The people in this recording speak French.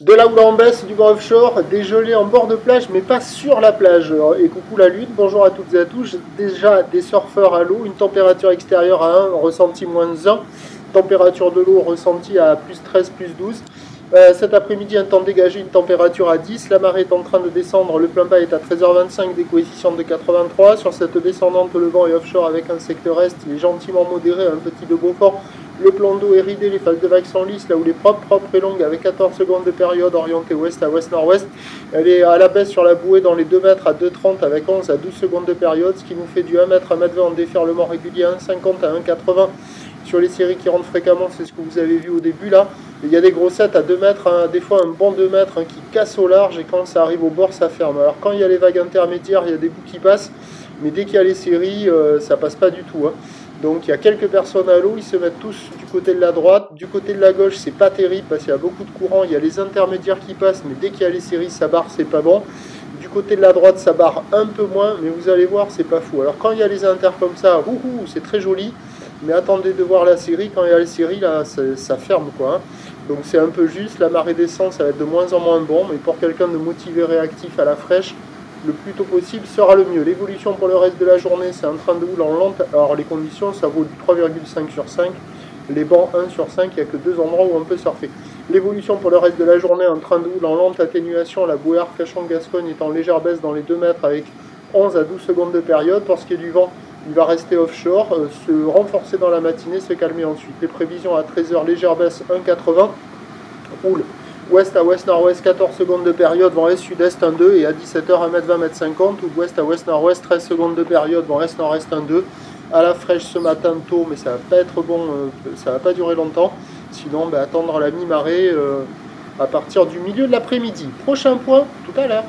De la houle en baisse, du vent offshore, des gelées en bord de plage, mais pas sur la plage. Et coucou la lune, bonjour à toutes et à tous. Déjà des surfeurs à l'eau, une température extérieure à 1, ressenti moins 1. Température de l'eau ressentie à plus 13, plus 12. Cet après-midi, un temps dégagé, une température à 10. La marée est en train de descendre, le plein bas est à 13h25, des coefficients de 83. Sur cette descendante, le vent est offshore avec un secteur est, il est gentiment modéré, un petit de Beaufort. Le plan d'eau est ridé, les phases de vagues sont lisses, là où les propre et longue avec 14 secondes de période orientée ouest à ouest-nord-ouest. Elle est à la baisse sur la bouée dans les 2 mètres à 2,30 avec 11 à 12 secondes de période, ce qui nous fait du 1 mètre à 1,20 m en déferlement régulier, 1,50 à 1,80 sur les séries qui rentrent fréquemment, c'est ce que vous avez vu au début là. Il y a des grossettes à 2 mètres, hein, des fois un bon 2 mètres hein, qui casse au large et quand ça arrive au bord ça ferme. Alors quand il y a les vagues intermédiaires, il y a des bouts qui passent, mais dès qu'il y a les séries, ça passe pas du tout. Hein. Donc il y a quelques personnes à l'eau, ils se mettent tous du côté de la droite. Du côté de la gauche, c'est pas terrible parce qu'il y a beaucoup de courant, il y a les intermédiaires qui passent, mais dès qu'il y a les séries, ça barre, c'est pas bon. Du côté de la droite, ça barre un peu moins, mais vous allez voir, c'est pas fou. Alors quand il y a les inters comme ça, c'est très joli, mais attendez de voir la série, quand il y a les séries, là, ça ferme quoi. Hein. Donc c'est un peu juste, la marée descend, ça va être de moins en moins bon, mais pour quelqu'un de motivé, réactif à la fraîche, le plus tôt possible sera le mieux. L'évolution pour le reste de la journée, c'est un train de houle en lente. Alors les conditions, ça vaut du 3,5 sur 5. Les bancs 1 sur 5, il n'y a que 2 endroits où on peut surfer. L'évolution pour le reste de la journée, un train de houle en lente atténuation. La bouée Arcachon-Gascogne est en légère baisse dans les 2 mètres avec 11 à 12 secondes de période. Pour ce qui est du vent, il va rester offshore, se renforcer dans la matinée, se calmer ensuite. Les prévisions à 13h, légère baisse 1,80. Houle ouest à ouest-nord-ouest, 14 secondes de période, vent est-sud-est 1,2 et à 17h, 1,20 m, 50, ou ouest à ouest-nord-ouest, 13 secondes de période, vent est-nord-est 1,2. À la fraîche ce matin tôt, mais ça va pas être bon, ça va pas durer longtemps. Sinon, attendre la mi-marée à partir du milieu de l'après-midi. Prochain point, tout à l'heure.